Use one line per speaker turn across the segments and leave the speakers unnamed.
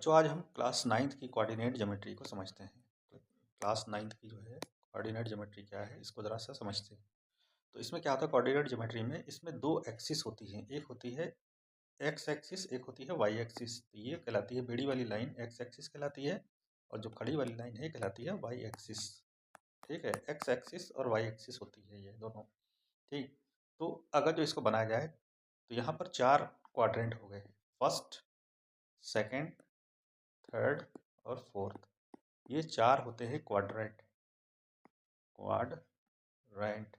बच्चों आज हम क्लास 9th की कोऑर्डिनेट ज्योमेट्री को समझते हैं। तो क्लास 9th की जो है कोऑर्डिनेट ज्योमेट्री क्या है इसको ज़रा सा समझते हैं। तो इसमें क्या होता है कोऑर्डिनेट ज्योमेट्री में, इसमें दो एक्सिस होती हैं, एक होती है एक्स एक्सिस, एक होती है वाई एक्सिस। तो ये कहलाती है बेड़ी वाली लाइन एक्स एक्सिस कहलाती है, और जो खड़ी वाली लाइन है कहलाती है वाई एक्सिस। ठीक है, एक्स एक्सिस और वाई एक्सिस होती है ये दोनों। ठीक, तो अगर जो इसको बनाया जाए तो यहाँ पर चार क्वाड्रेंट हो गए, फर्स्ट, सेकेंड, थर्ड और फोर्थ। ये चार होते हैं क्वाड्रेंट, क्वाड्रेंट,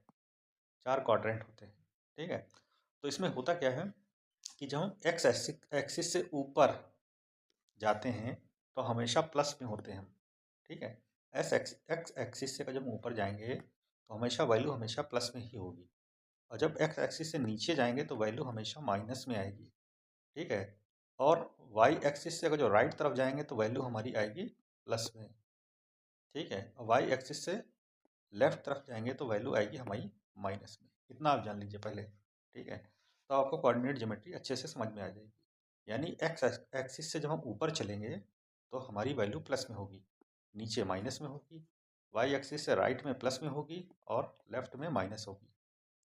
चार क्वाड्रेंट होते हैं। ठीक है, तो इसमें होता क्या है कि जब हम एक्स एक्सिस से ऊपर जाते हैं तो हमेशा प्लस में होते हैं हम। ठीक है, एक्स एक्सिस से जब ऊपर जाएंगे तो हमेशा वैल्यू हमेशा प्लस में ही होगी, और जब एक्स एक्सिस से नीचे जाएंगे तो वैल्यू हमेशा माइनस में आएगी। ठीक है, और वाई एक्सिस से अगर जो राइट तरफ जाएंगे तो वैल्यू हमारी आएगी प्लस में। ठीक है, और वाई एक्सिस से लेफ्ट तरफ जाएंगे तो वैल्यू आएगी हमारी माइनस में। इतना आप जान लीजिए पहले। ठीक है, तो आपको कोऑर्डिनेट ज्योमेट्री अच्छे से समझ में आ जाएगी। यानी एक्स एक्सिस से जब हम ऊपर चलेंगे तो हमारी वैल्यू प्लस में होगी, नीचे माइनस में होगी, वाई एक्सिस से राइट में प्लस में होगी और लेफ्ट में माइनस होगी।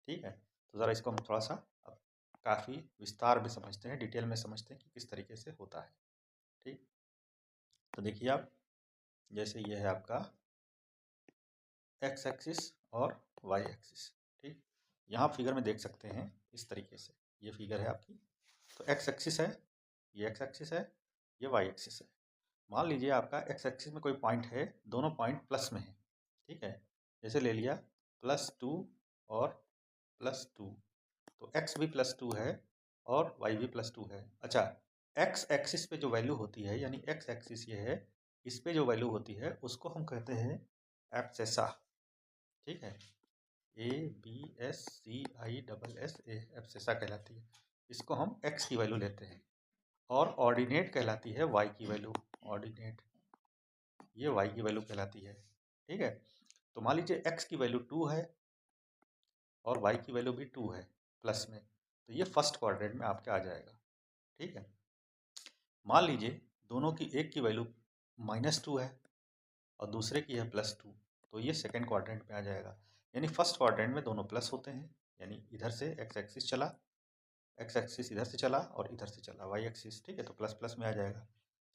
ठीक है, तो ज़रा इसको हम थोड़ा सा अब काफ़ी विस्तार में समझते हैं, डिटेल में समझते हैं कि किस तरीके से होता है। ठीक, तो देखिए आप, जैसे ये है आपका एक्स एक्सिस और वाई एक्सिस। ठीक, यहाँ फिगर में देख सकते हैं इस तरीके से, ये फिगर है आपकी। तो एक्स एक्सिस है, ये एक्स एक्सिस है, ये वाई एक्सिस है। मान लीजिए आपका एक्स एक्सिस में कोई पॉइंट है, दोनों पॉइंट प्लस में है। ठीक है, जैसे ले लिया +2 और +2, तो एक्स भी +2 है और वाई भी +2 है। अच्छा, एक्स एक्सिस पे जो वैल्यू होती है, यानी एक्स एक्सिस ये है, इस पे जो वैल्यू होती है उसको हम कहते हैं एब्सेसा। ठीक है, ABSCISS एब्सेसा कहलाती है। इसको हम एक्स की वैल्यू लेते हैं, और ऑर्डिनेट कहलाती है वाई की वैल्यू। ऑर्डिनेट, ये वाई की वैल्यू कहलाती है। ठीक है, तो मान लीजिए एक्स की वैल्यू 2 है और वाई की वैल्यू भी 2 है प्लस में, तो ये फर्स्ट क्वाड्रेंट में आपके आ जाएगा। ठीक है, मान लीजिए दोनों की, एक की वैल्यू -2 है और दूसरे की है +2, तो ये सेकेंड क्वाड्रेंट में आ जाएगा। यानी फर्स्ट क्वाड्रेंट में दोनों प्लस होते हैं, यानी इधर से एक्स एक्सिस चला, एक्स एक्सिस इधर से चला और इधर से चला वाई एक्सिस। ठीक है, तो प्लस प्लस में आ जाएगा।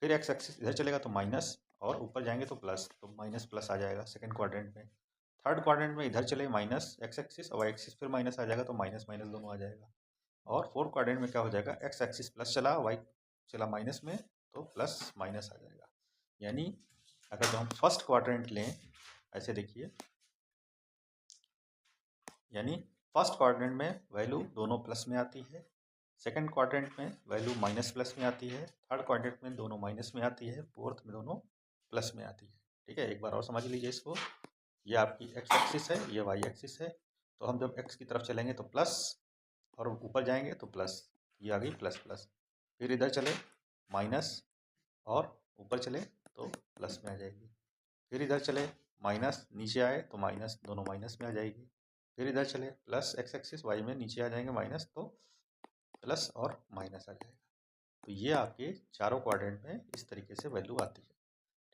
फिर एक्स एक्सिस इधर चलेगा तो माइनस, और ऊपर जाएंगे तो प्लस, तो माइनस प्लस आ जाएगा सेकंड क्वाड्रेंट में। थर्ड क्वाड्रेंट में इधर चले माइनस एक्स एक्सिस और वाई एक्सिस, फिर माइनस आ जाएगा, तो माइनस माइनस दोनों आ जाएगा। और फोर्थ क्वाड्रेंट में क्या हो जाएगा, एक्स एक्सिस प्लस चला, वाई चला माइनस में, तो प्लस माइनस आ जाएगा। यानी अगर जो हम फर्स्ट क्वाड्रेंट लें, ऐसे देखिए, यानी फर्स्ट क्वाड्रेंट में वैल्यू दोनों प्लस में आती है, सेकंड क्वाड्रेंट में वैल्यू माइनस प्लस में आती है, थर्ड क्वाड्रेंट में दोनों माइनस में आती है, फोर्थ में दोनों प्लस में आती है। ठीक है, एक बार और समझ लीजिए इसको। ये आपकी एक्स एक्सिस है, ये वाई एक्सिस है। तो हम जब एक्स की तरफ चलेंगे तो प्लस, और ऊपर जाएंगे तो प्लस, ये आ गई प्लस प्लस। फिर इधर चले माइनस, और ऊपर चले तो प्लस में आ जाएगी। फिर इधर चले माइनस, नीचे आए तो माइनस, दोनों माइनस में आ जाएगी। फिर इधर चले प्लस एक्स एक्सिस, वाई में नीचे आ जाएंगे माइनस, तो प्लस और माइनस आ जाएगा। तो ये आपके चारों क्वाड्रेंट में इस तरीके से वैल्यू आती है।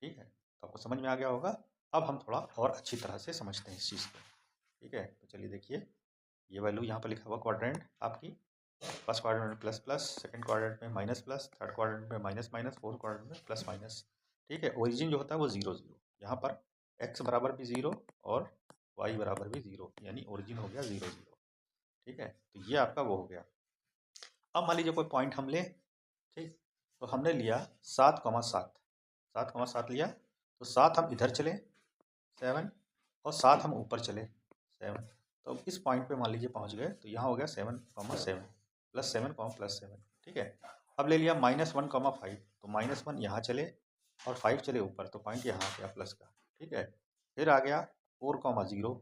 ठीक है, तो आपको समझ में आ गया होगा। अब हम थोड़ा और अच्छी तरह से समझते हैं इस चीज़ को। ठीक है, तो चलिए देखिए, ये वैल्यू यहाँ पर लिखा हुआ क्वाड्रेंट आपकी, फर्स्ट क्वाड्रेंट में प्लस प्लस, सेकंड क्वाड्रेंट में माइनस प्लस, थर्ड क्वाड्रेंट में माइनस माइनस, फोर्थ क्वाड्रेंट में प्लस माइनस। ठीक है, ओरिजिन जो होता है वो 0 0, यहाँ पर एक्स बराबर भी 0 और वाई बराबर भी 0, यानी ओरिजिन हो गया 0 0। ठीक है, तो ये आपका वो हो गया। अब मान लीजिए कोई पॉइंट हम लें। ठीक, तो हमने लिया 7,7, 7,7 लिया, तो 7 हम इधर चले 7, और 7 हम ऊपर चले 7। तो अब इस पॉइंट पे मान लीजिए पहुंच गए, तो यहाँ हो गया 7,7 +7, +7। ठीक है, अब ले लिया -1,5, तो -1 यहाँ चले और 5 चले ऊपर, तो पॉइंट यहाँ आ गया प्लस का। ठीक है, फिर आ गया 4,0,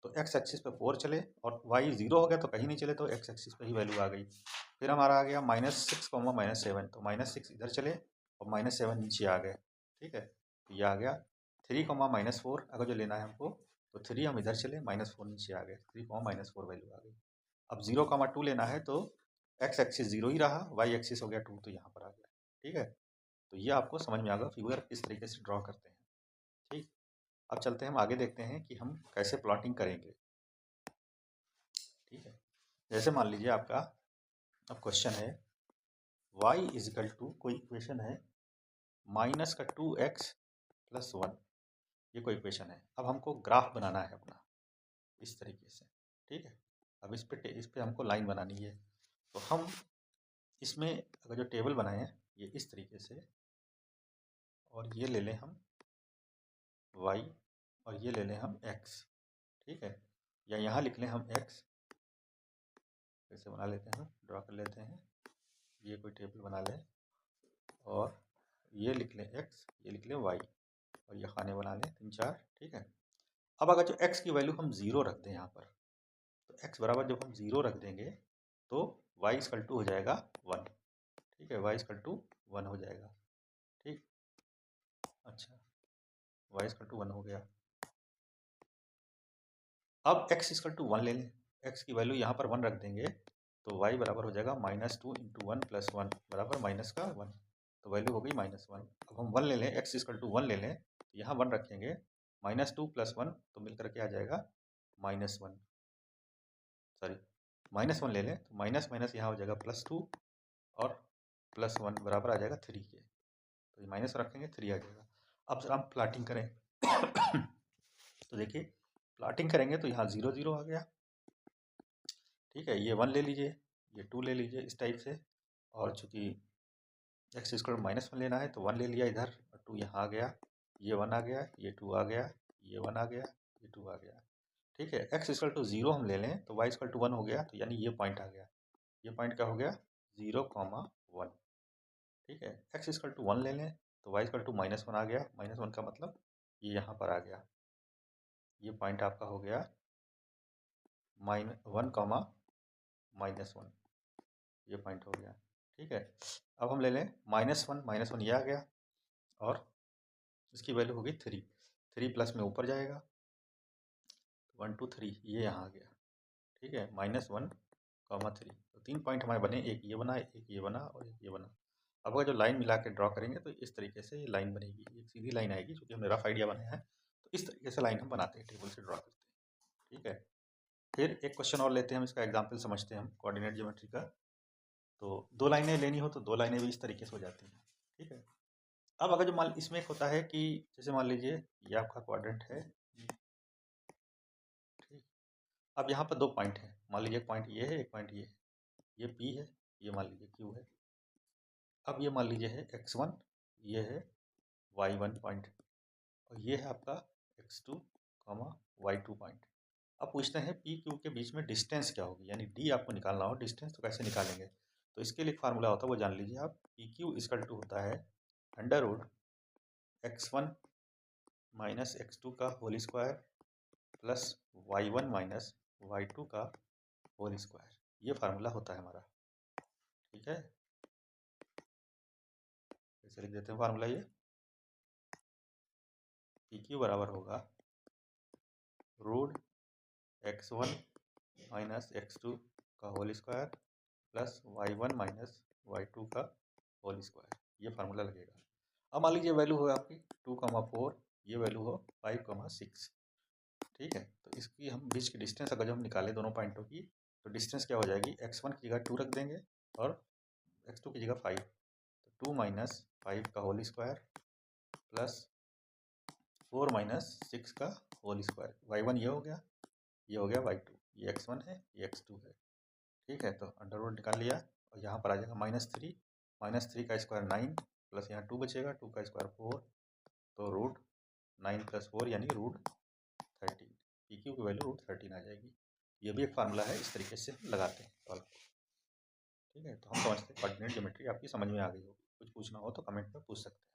तो एक्स एक्सिस पे 4 चले और वाई 0 हो गया, तो कहीं नहीं चले, तो एक्स एक्सिस पे ही वैल्यू आ गई। फिर हमारा आ गया -6, -7, तो -6 इधर चले और -7 नीचे आ गए। ठीक है, तो ये आ गया 3, -4, अगर जो लेना है हमको, तो 3 हम इधर चले, -4 नीचे आ गए, 3, -4 वैल्यू आ गई। अब 0,2 लेना है, तो एक्स एक्सिस 0 ही रहा, वाई एक्सिस हो गया 2, तो यहाँ पर आ गया। ठीक है, तो ये आपको समझ में आएगा फिगर किस तरीके से ड्रॉ करते हैं। ठीक, अब चलते हैं हम आगे, देखते हैं कि हम कैसे प्लॉटिंग करेंगे। ठीक है, जैसे मान लीजिए आपका अब क्वेश्चन है y इजिकल टू, कोई इक्वेशन है माइनस का 2x प्लस 1, ये कोई इक्वेशन है। अब हमको ग्राफ बनाना है अपना इस तरीके से। ठीक है, अब इस पे हमको लाइन बनानी है। तो हम इसमें अगर जो टेबल बनाए हैं ये इस तरीके से, और ये ले लें हम y और ये ले लें हम x। ठीक है, या यहाँ लिख लें हम x, कैसे बना लेते हैं, ड्रॉ कर लेते हैं। ये कोई टेबल बना लें और ये लिख लें x, ये लिख लें y, और ये खाने बना लें 3 4। ठीक है, अब अगर जो x की वैल्यू हम 0 रख दें यहाँ पर, तो x बराबर जब हम 0 रख देंगे तो y इक्वल टू हो जाएगा 1। ठीक है, y इक्वल टू 1 हो जाएगा। ठीक, अच्छा, y इक्वल टू 1 हो गया। अब x इक्वल टू 1 ले लें, x की वैल्यू यहाँ पर 1 रख देंगे तो y बराबर हो जाएगा -2 इंटू 1 प्लस 1 बराबर माइनस का 1, तो वैल्यू हो गई -1। अब हम 1 ले लें, x इक्वल टू 1 ले लें, तो यहाँ 1 रखेंगे, -2 प्लस 1 तो मिलकर के आ जाएगा -1, सॉरी -1 ले लें तो माइनस माइनस यहाँ हो जाएगा +2 और +1 बराबर आ जाएगा 3 के, तो ये माइनस रखेंगे 3 आ जाएगा। अब जरा हम प्लाटिंग करें तो देखिए प्लाटिंग करेंगे तो यहाँ 0 0 आ गया। ठीक है, ये 1 ले लीजिए, ये 2 ले लीजिए इस टाइप से, और चूंकि x स्क्वायर -1 लेना है तो 1 ले लिया इधर, और 2 यहाँ आ गया, ये 1 आ गया, ये 2 आ गया, ये 1 आ गया, ये 2 आ गया। ठीक है, x इक्वल टू 0 हम ले लें तो y इक्वल टू 1 हो गया, तो यानी ये पॉइंट आ गया, ये पॉइंट क्या हो गया 0,1। ठीक है, x इक्वल टू 1 ले लें तो y इक्वल टू -1 आ गया, -1 का मतलब ये यहाँ पर आ गया, ये पॉइंट आपका हो गया -1, ये पॉइंट हो गया। ठीक है, अब हम ले लें -1 ये आ गया, और इसकी वैल्यू होगी 3 प्लस में ऊपर जाएगा, 1 2 3 ये यहाँ आ गया। ठीक है, -1,3, तो 3 पॉइंट हमारे बने, एक ये बना, एक ये बना और एक ये बना। अब अगर जो लाइन मिला के ड्रॉ करेंगे तो इस तरीके से ये लाइन बनेगी, एक सीधी लाइन आएगी, क्योंकि हमने रफ आइडिया बनाया है। तो इस तरीके से लाइन हम बनाते हैं, टेबल से ड्रॉ करते हैं। ठीक है, फिर एक क्वेश्चन और लेते हैं, हम इसका एग्जाम्पल समझते हैं हम कोऑर्डिनेट ज्योमेट्री का। तो 2 लाइनें लेनी हो तो 2 लाइनें भी इस तरीके से हो जाती हैं। ठीक है, अब अगर जो मान इसमें एक होता है कि जैसे मान लीजिए ये आपका क्वाड्रेंट है, ठीक, अब यहाँ पर 2 पॉइंट हैं, मान लीजिए एक पॉइंट ये है, एक पॉइंट ये P है, ये मान लीजिए Q है। अब ये मान लीजिए है x1, ये है y1 पॉइंट, और ये है आपका x2, y2 पॉइंट। अब पूछते हैं पी क्यू के बीच में डिस्टेंस क्या होगी, यानी डी आपको निकालना हो डिस्टेंस, तो कैसे निकालेंगे। तो इसके लिए फार्मूला होता है, वो जान लीजिए आप, पी क्यू इक्वल टू होता है √x1 माइनस x2 का whole square plus y1 minus y2 का होल स्क्वायर, ये फार्मूला होता है हमारा। ठीक है, कैसे लिख देते हैं फार्मूला, ये पी क्यू बराबर होगा √x1 माइनस x2 का whole square plus y1 minus y2 का होल स्क्वायर, ये फार्मूला लगेगा। अब मान लीजिए वैल्यू हो आपकी 2,4, ये वैल्यू हो 5,6। ठीक है, तो इसकी हम बीच की डिस्टेंस अगर जो हम निकालें दोनों पॉइंटों की, तो डिस्टेंस क्या हो जाएगी, x1 की जगह 2 रख देंगे और x2 की जगह 5, तो 2 माइनस 5 का होल स्क्वायर प्लस 4 माइनस 6 का होल स्क्वायर, y1 ये हो गया, ये हो गया y2, ये x1 है, ये x2 है। ठीक है, तो अंडर रूट निकाल लिया, और यहाँ पर आ जाएगा -3 का स्क्वायर 9 प्लस यहाँ 2 बचेगा, 2 का स्क्वायर 4, तो √9 + 4 यानी √13, पी क्यू की वैल्यू √13 आ जाएगी। ये भी एक फार्मूला है, इस तरीके से लगाते हैं सॉल्व। ठीक है, तो हम समझते हैं कोऑर्डिनेट ज्योमेट्री आपकी समझ में आ गई होगी। कुछ पूछना हो तो कमेंट में पूछ सकते हैं।